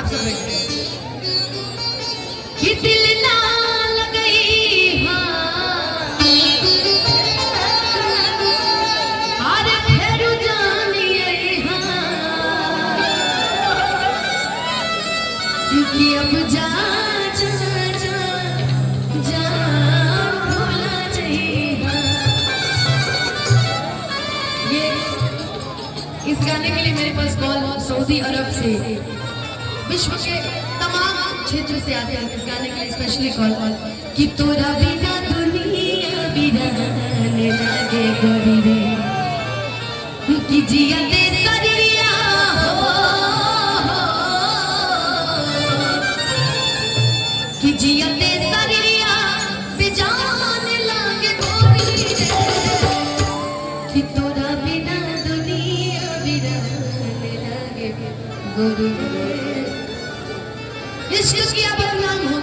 सुन रहे हैं कि दिल ना लगई अरे फिर जानिए कि अब जा जा जा जा भूला चाहिए। ये इस गाने के लिए मेरे पास कॉल सऊदी अरब से, विश्व के तमाम क्षेत्र से आते हैं इस गाने के लिए स्पेशली कॉल कि तोरा बिना दुनिया बिराने लगे गोरी रे कि जिया दे सरिया कि जिया दे सरिया बेजान लगे गोरी रे कि तोरा बिना दुनिया बिराने लगे गोरी रे। इश्क किया बदनाम हो